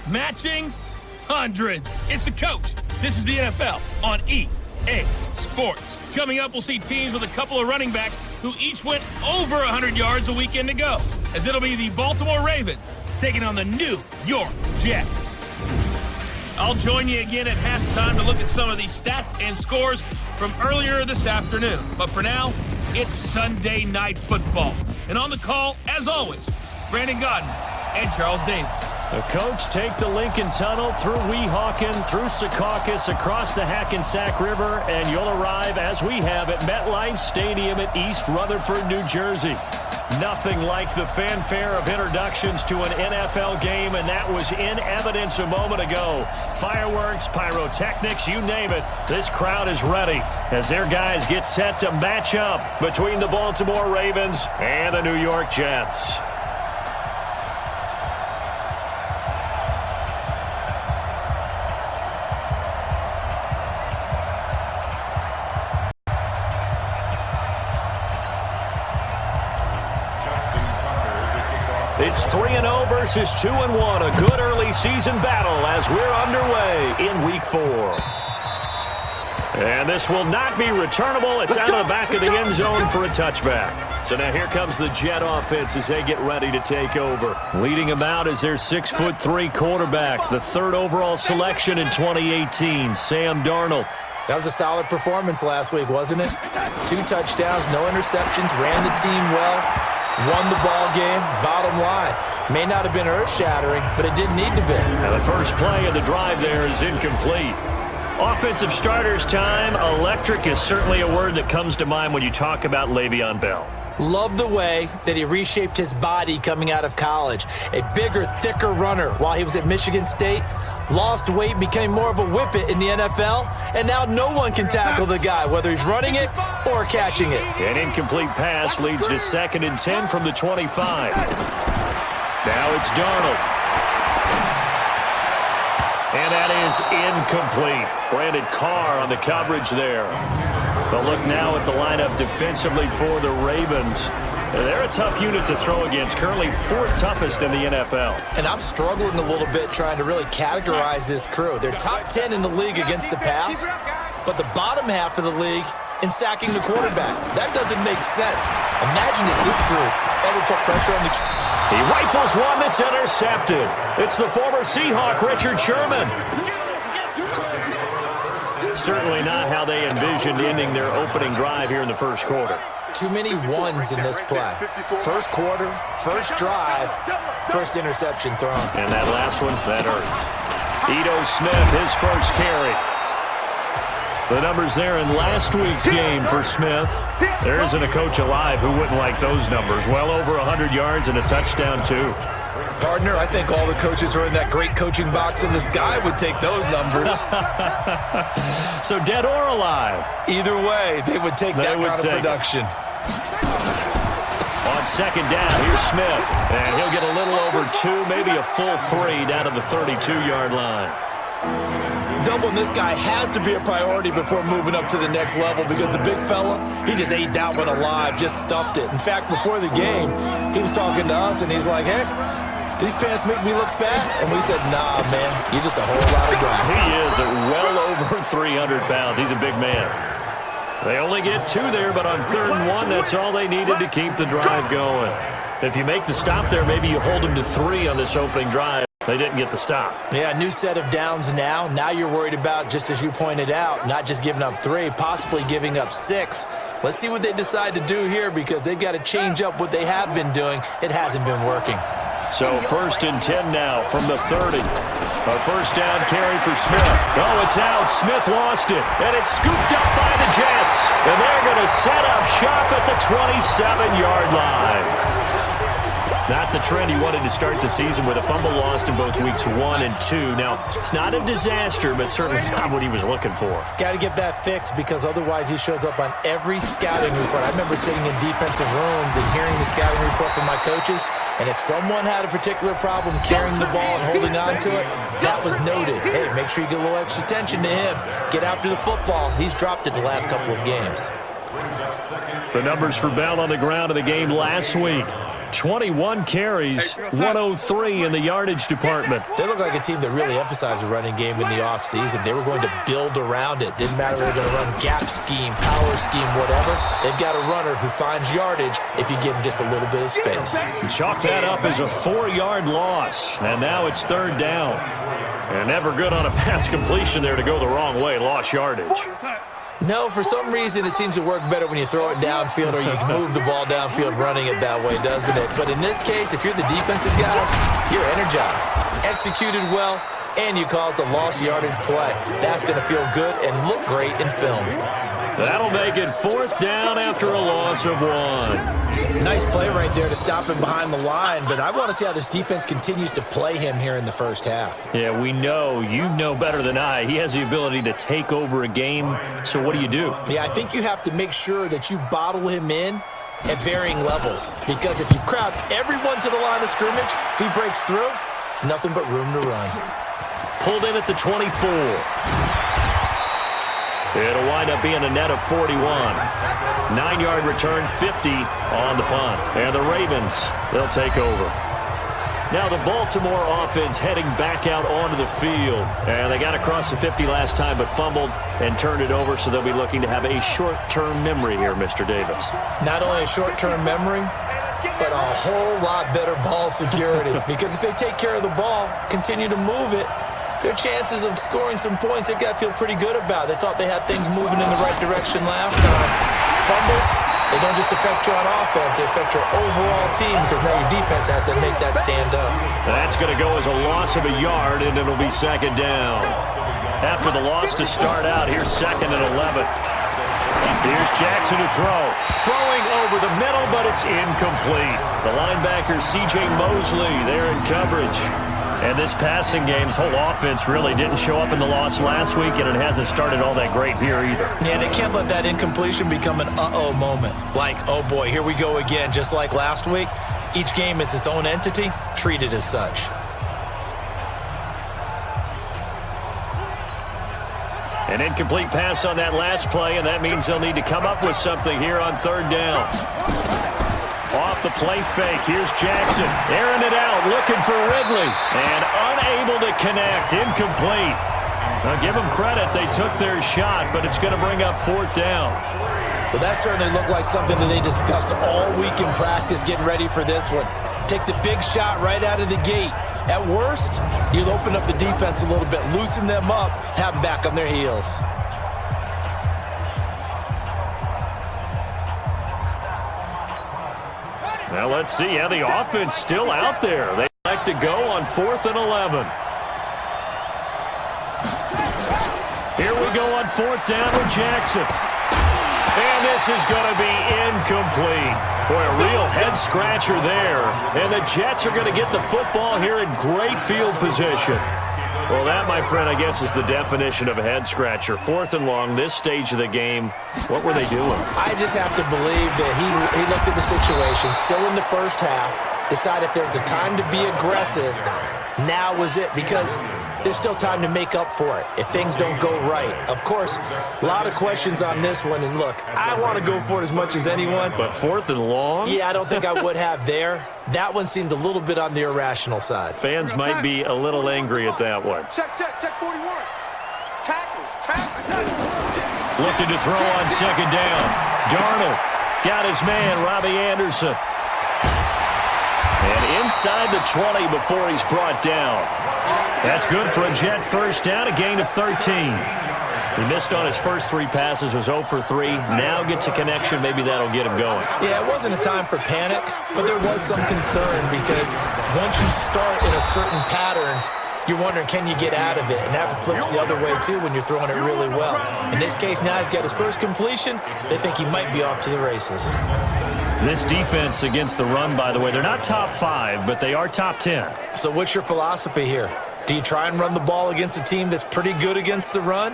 matching hundreds. It's the coach. This is the NFL on EA Sports. Coming up, we'll see teams with a couple of running backs who each went over 100 yards a weekend ago, as it'll be the Baltimore Ravens taking on the New York Jets. I'll join you again at halftime to look at some of these stats and scores from earlier this afternoon. But for now, it's Sunday Night Football. And on the call, as always, Brandon Godden and Charles Davis. The coach take the Lincoln Tunnel through Weehawken, through Secaucus, across the Hackensack River, and you'll arrive, as we have, at MetLife Stadium at East Rutherford, New Jersey. Nothing like the fanfare of introductions to an NFL game, and that was in evidence a moment ago. Fireworks, pyrotechnics, you name it. This crowd is ready as their guys get set to match up between the Baltimore Ravens and the New York Jets. It's 3-0 versus 2-1. A good early season battle as we're underway in Week 4. And this will not be returnable. It's out of the back of the end zone for a touchback. So now here comes the Jet offense as they get ready to take over. Leading them out is their 6'3" quarterback, the third overall selection in 2018, Sam Darnold. That was a solid performance last week, wasn't it? 2 touchdowns, no interceptions, ran the team well, won the ball game. Bottom line, may not have been earth-shattering, but it didn't need to be. And the first play of the drive there is incomplete. Offensive starters time. Electric is certainly a word that comes to mind when you talk about Le'Veon Bell. Love the way that he reshaped his body coming out of college. A bigger, thicker runner while he was at Michigan State. Lost weight, became more of a whippet in the NFL, and now no one can tackle the guy, whether he's running it or catching it. An incomplete pass leads to 2nd and 10 from the 25. Now it's Darnold. And that is incomplete. Brandon Carr on the coverage there. But look now at the lineup defensively for the Ravens. They're a tough unit to throw against, currently 4th toughest in the NFL. And I'm struggling a little bit trying to really categorize this crew. They're top 10 in the league against the pass, but the bottom half of the league in sacking the quarterback. That doesn't make sense. Imagine if this group ever put pressure on the... He rifles one that's intercepted. It's the former Seahawk, Richard Sherman. Certainly not how they envisioned ending their opening drive here in the first quarter. Too many ones in this play. First quarter, first drive, first interception thrown. And that last one, that hurts. Ito Smith, his first carry. The numbers there in last week's game for Smith. There isn't a coach alive who wouldn't like those numbers. Well over 100 yards and a touchdown, too. Partner, I think all the coaches who are in that great coaching box in the sky would take those numbers. So dead or alive? Either way, they would take that kind of production. On 2nd down, here's Smith. And he'll get a little over 2, maybe a full 3 down to the 32-yard line. Doubling this guy has to be a priority before moving up to the next level because the big fella, he just ate that one alive, just stuffed it. In fact, before the game, he was talking to us, and he's like, hey, these pants make me look fat? And we said, nah, man, you're just a whole lot of guy. He is at well over 300 pounds. He's a big man. They only get 2 there, but on 3rd and 1, that's all they needed to keep the drive going. If you make the stop there, maybe you hold them to 3 on this opening drive. They didn't get the stop. Yeah, new set of downs now. Now you're worried about, just as you pointed out, not just giving up 3, possibly giving up 6. Let's see what they decide to do here because they've got to change up what they have been doing. It hasn't been working. So 1st and 10 now from the 30. A first down carry for Smith. Oh, it's out. Smith lost it. And it's scooped up by the Jets. And they're going to set up shop at the 27-yard line. Not the trend he wanted to start the season with a fumble lost in both weeks 1 and 2. Now, it's not a disaster, but certainly not what he was looking for. Got to get that fixed because otherwise he shows up on every scouting report. I remember sitting in defensive rooms and hearing the scouting report from my coaches, and if someone had a particular problem carrying the ball and holding on to it, that was noted. Hey, make sure you get a little extra attention to him. Get after the football. He's dropped it the last couple of games. The numbers for Bell on the ground in the game last week. 21 carries, 103 in the yardage department. They look like a team that really emphasized the running game in the offseason. They were going to build around it. Didn't matter if they were going to run gap scheme, power scheme, whatever. They've got a runner who finds yardage if you give him just a little bit of space. Chalk that up as a 4-yard loss, and now it's 3rd down. And never good on a pass completion there to go the wrong way, lost yardage. No, for some reason it seems to work better when you throw it downfield or you can move the ball downfield running it that way, doesn't it? But in this case, if you're the defensive guys, you're energized, executed well, and you caused a lost yardage play. That's going to feel good and look great in film. That'll make it 4th down after a loss of 1. Nice play right there to stop him behind the line, but I want to see how this defense continues to play him here in the first half. Yeah, we know. You know better than I. He has the ability to take over a game, so what do you do? Yeah, I think you have to make sure that you bottle him in at varying levels, because if you crowd everyone to the line of scrimmage, if he breaks through, it's nothing but room to run. Pulled in at the 24. It'll wind up being a net of 41. 9-yard return, 50 on the punt. And the Ravens, they'll take over. Now the Baltimore offense heading back out onto the field. And they got across the 50 last time but fumbled and turned it over, so they'll be looking to have a short-term memory here, Mr. Davis. Not only a short-term memory, but a whole lot better ball security. Because if they take care of the ball, continue to move it, their chances of scoring some points, they've got to feel pretty good about. They thought they had things moving in the right direction last time. Fumbles, they don't just affect you on offense, they affect your overall team, because now your defense has to make that stand up. That's going to go as a loss of a yard, and it'll be 2nd down. After the loss to start out, here's 2nd and 11. Here's Jackson to throw. Throwing over the middle, but it's incomplete. The linebacker, C.J. Mosley, there in coverage. And this passing game's whole offense really didn't show up in the loss last week, and it hasn't started all that great here either. Yeah, they can't let that incompletion become an uh-oh moment. Like, oh boy, here we go again, just like last week. Each game is its own entity, treat it as such. An incomplete pass on that last play, and that means they'll need to come up with something here on 3rd down. Off the play fake, here's Jackson. Airing it out, looking for Ridley. And unable to connect, incomplete. Now give them credit, they took their shot, but it's going to bring up 4th down. Well, that certainly looked like something that they discussed all week in practice, getting ready for this one. Take the big shot right out of the gate. At worst, you'll open up the defense a little bit, loosen them up, have them back on their heels. Now let's see how the offense still out there. They like to go on 4th and 11. Here we go on 4th down with Jackson. And this is going to be incomplete. Boy, a real head-scratcher there. And the Jets are going to get the football here in great field position. Well, that, my friend, I guess is the definition of a head-scratcher. 4th and long, this stage of the game. What were they doing? I just have to believe that he looked at the situation, still in the first half, decided if there was a time to be aggressive, now was it, because there's still time to make up for it if things don't go right. Of course, a lot of questions on this one, and look, I want to go for it as much as anyone. But 4th and long? Yeah, I don't think I would have there. That one seemed a little bit on the irrational side. Fans might be a little angry at that one. Check 41. Tackles. Looking to throw on 2nd down. Darnold got his man, Robbie Anderson. And inside the 20 before he's brought down. That's good for a Jet first down, a gain of 13. He missed on his first 3 passes, was 0 for 3. Now gets a connection. Maybe that'll get him going. Yeah, it wasn't a time for panic, but there was some concern because once you start in a certain pattern, you're wondering, can you get out of it? And that flips the other way, too, when you're throwing it really well. In this case, now he's got his first completion. They think he might be off to the races. This defense against the run, by the way, they're not top 5, but they are top 10. So what's your philosophy here? Do you try and run the ball against a team that's pretty good against the run?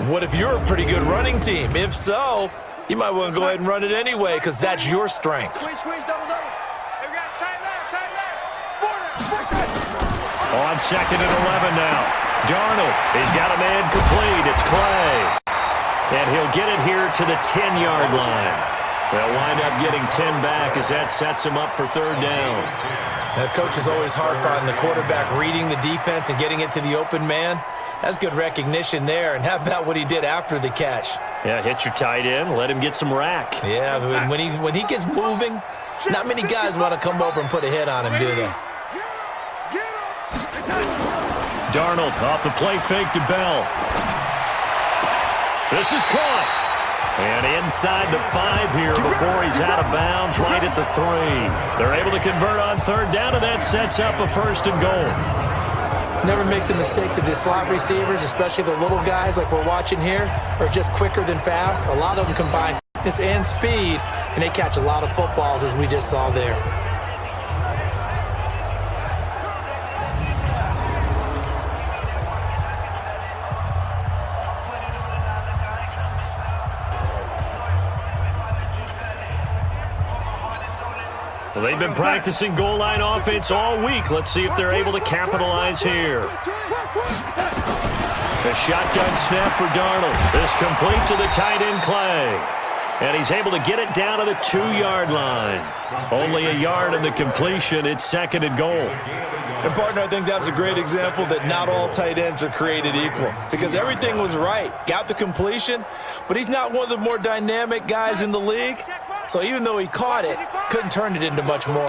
What if you're a pretty good running team? If so, you might want to go ahead and run it anyway because that's your strength. Squeeze, double. Hey, we got tight left. On 2nd and 11 now. Darnold, he's got a man complete. It's Clay. And he'll get it here to the 10-yard line. They'll wind up getting 10 back as that sets him up for third down. The coaches always harp on the quarterback reading the defense and getting it to the open man. That's good recognition there. And how about what he did after the catch? Yeah, hit your tight end, let him get some rack. Yeah, when he gets moving, not many guys want to come over and put a hit on him, do they? Darnold off the play fake to Bell. This is caught. And inside the 5 here before he's out of bounds, right at the 3. They're able to convert on third down, and that sets up a first and goal. Never make the mistake that the slot receivers, especially the little guys like we're watching here, are just quicker than fast. A lot of them combine quickness and speed, and they catch a lot of footballs, as we just saw there. So they've been practicing goal line offense all week. Let's see if they're able to capitalize here. A shotgun snap for Darnold. This complete to the tight end Clay. And he's able to get it down to the 2-yard line. Only a yard in the completion. It's second and goal. And, partner, I think that's a great example that not all tight ends are created equal. Because everything was right. Got the completion, but he's not one of the more dynamic guys in the league. So even though he caught it, couldn't turn it into much more.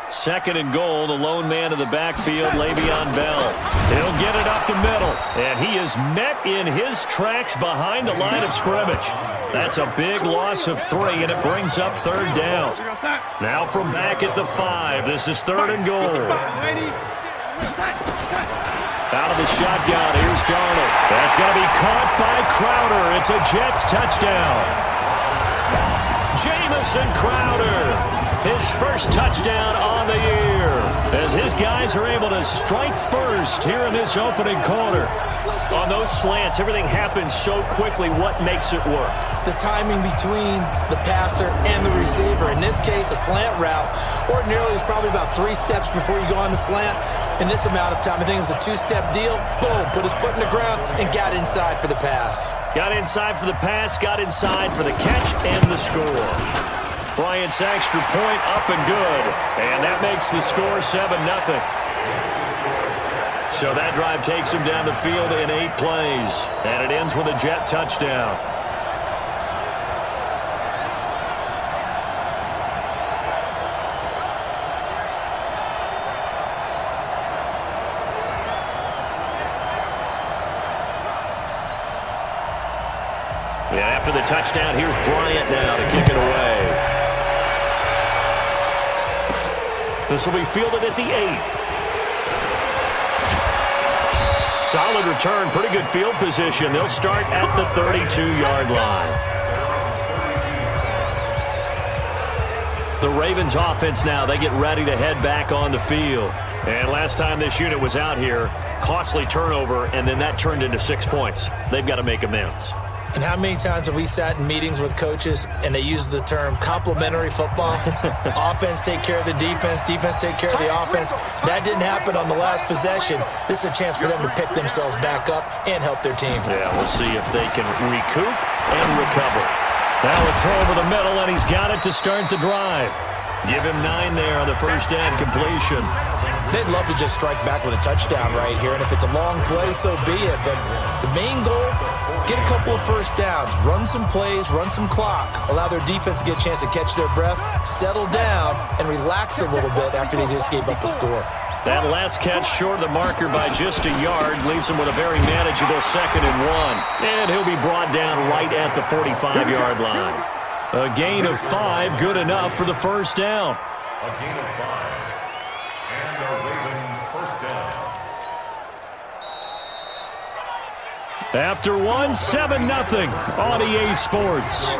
Second and goal, the lone man in the backfield, Le'Veon Bell. He'll get it up the middle, and he is met in his tracks behind the line of scrimmage. That's a big loss of 3, and it brings up third down. Now from back at the 5, this is third and goal. Out of the shotgun, here's Darnold. That's going to be caught by Crowder. It's a Jets touchdown. Jamison Crowder, his first touchdown on the year, as his guys are able to strike first here in this opening quarter. On those slants, everything happens so quickly. What makes it work? The timing between the passer and the receiver. In this case, a slant route ordinarily is probably about 3 steps before you go on the slant. In this amount of time, I think it was a 2-step deal. Boom, put his foot in the ground and got inside for the pass. Got inside for the pass, got inside for the catch and the score. Bryant's extra point up and good. And that makes the score 7-0. So that drive takes him down the field in 8 plays. And it ends with a Jet touchdown. Yeah, after the touchdown, here's Bryant now to kick it away. This will be fielded at the 8. Solid return, pretty good field position. They'll start at the 32-yard line. The Ravens offense now, they get ready to head back on the field. And last time this unit was out here, costly turnover, and then that turned into 6 points. They've got to make amends. And how many times have we sat in meetings with coaches and they use the term complementary football? Offense take care of the defense, defense take care of the offense. That didn't happen on the last possession. This is a chance for them to pick themselves back up and help their team. Yeah, we'll see if they can recoup and recover. Now a throw over the middle, and he's got it to start the drive. Give him 9 there on the first down completion. They'd love to just strike back with a touchdown right here, and if it's a long play, so be it. But the main goal, get a couple of first downs, run some plays, run some clock, allow their defense to get a chance to catch their breath, settle down, and relax a little bit after they just gave up a score. That last catch short of the marker by just a yard leaves him with a very manageable 2nd and 1. And he'll be brought down right at the 45-yard line. A gain of 5, good enough for the first down. A gain of 5. And a Raven first down. After 1, 7-0 on EA Sports.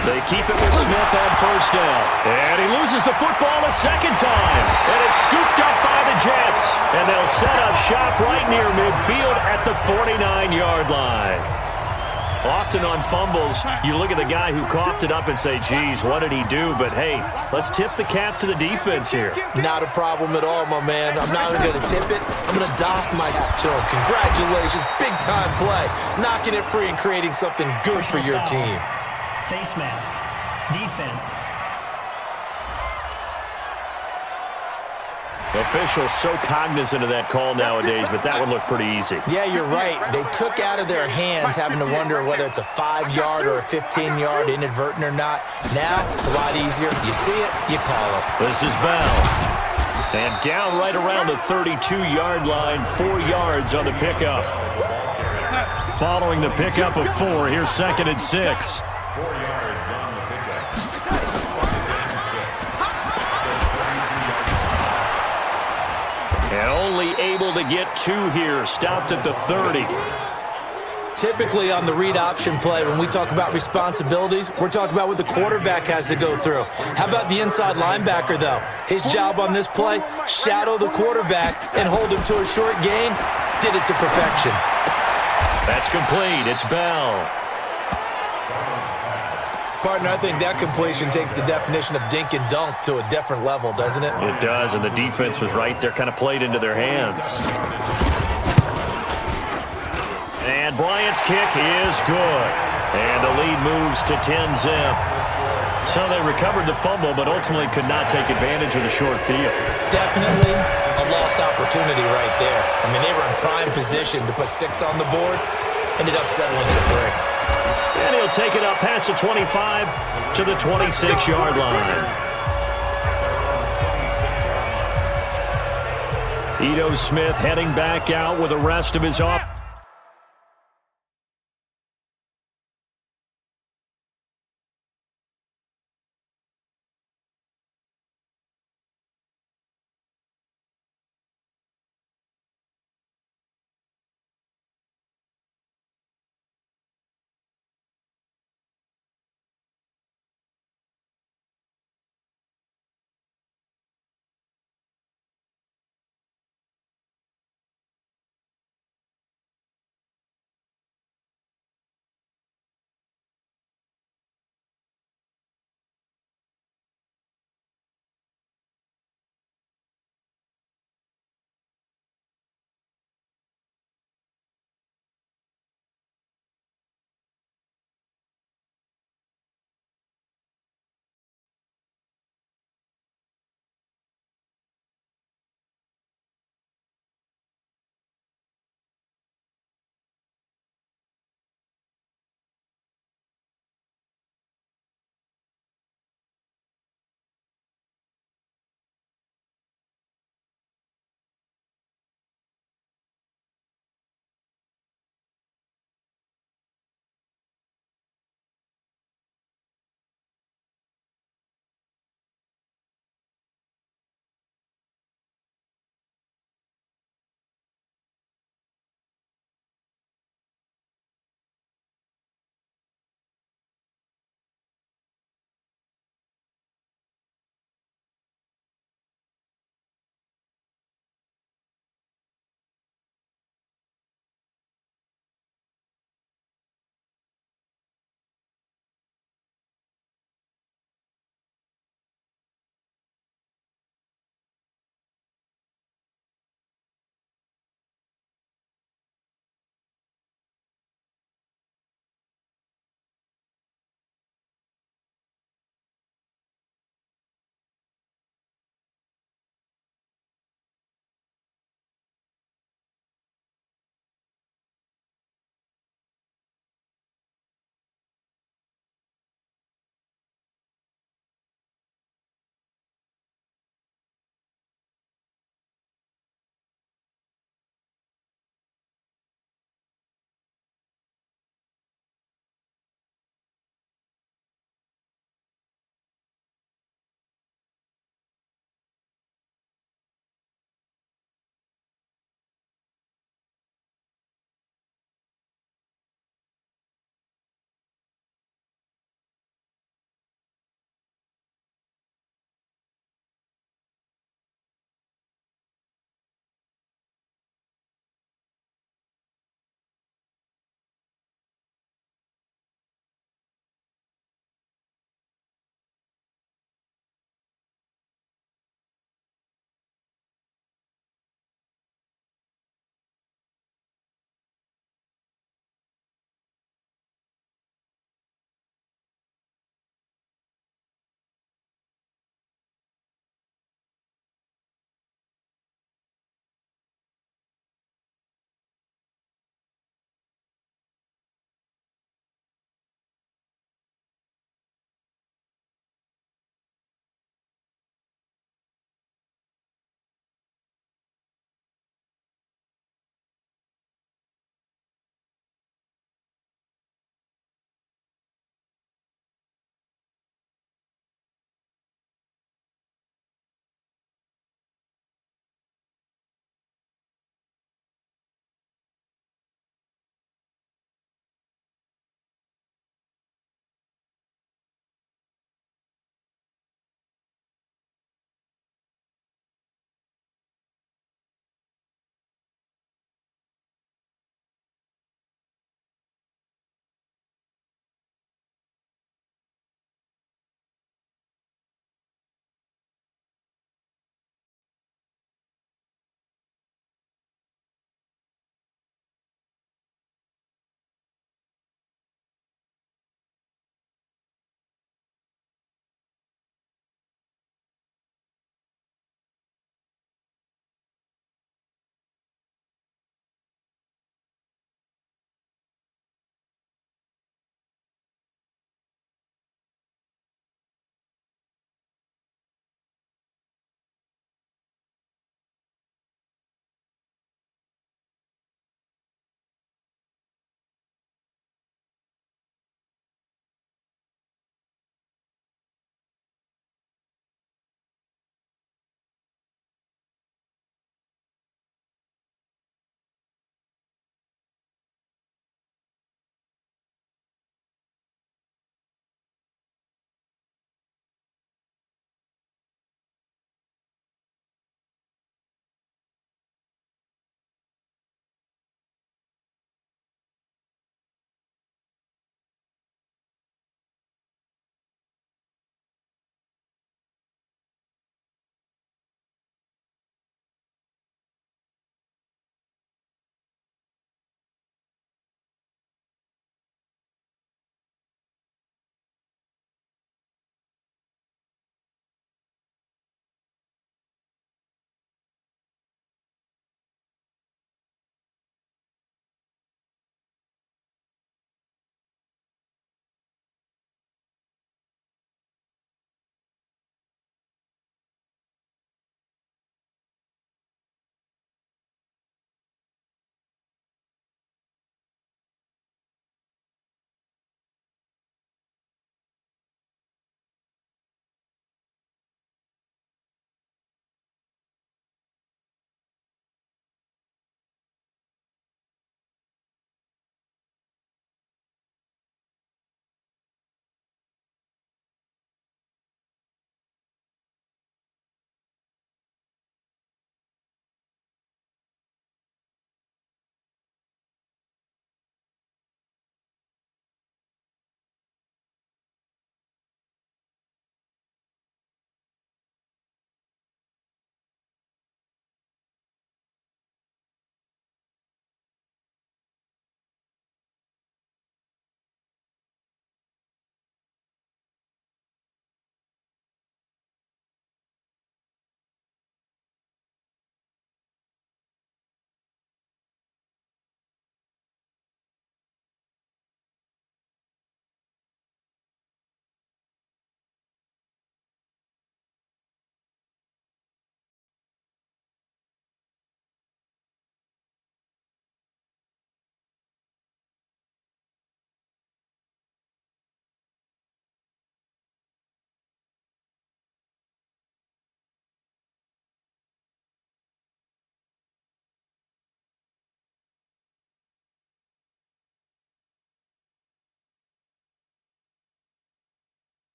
They keep it with Smith on first down. And he loses the football a second time. And it's scooped up by the Jets. And they'll set up shop right near midfield at the 49-yard line. Often on fumbles, you look at the guy who coughed it up and say, geez, what did he do? But, hey, let's tip the cap to the defense here. Not a problem at all, my man. I'm not even going to tip it. I'm going to doff my hat to him. Congratulations. Big-time play. Knocking it free and creating something good for your team. Face mask. Defense. Officials so cognizant of that call nowadays, but that one looked pretty easy. Yeah, you're right. They took out of their hands having to wonder whether it's a 5-yard or a 15-yard inadvertent or not. Now, it's a lot easier. You see it, you call it. This is Bell. And down right around the 32-yard line, 4 yards on the pickup. Following the pickup of 4, here's 2nd and 6. 4 yards on the pickup. And only able to get 2 here, stopped at the 30. Typically on the read option play, when we talk about responsibilities, we're talking about what the quarterback has to go through. How about the inside linebacker, though? His job on this play, shadow the quarterback and hold him to a short gain. Did it to perfection. That's complete. It's Bell. Partner, I think that completion takes the definition of dink and dunk to a different level, doesn't it? It does, and the defense was right there, kind of played into their hands. And Bryant's kick is good. And the lead moves to 10-zip. So they recovered the fumble, but ultimately could not take advantage of the short field. Definitely a lost opportunity right there. I mean, they were in prime position to put 6 on the board. Ended up settling for 3. And he'll take it up past the 25 to the 26-yard line. Ito Smith heading back out with the rest of his offense.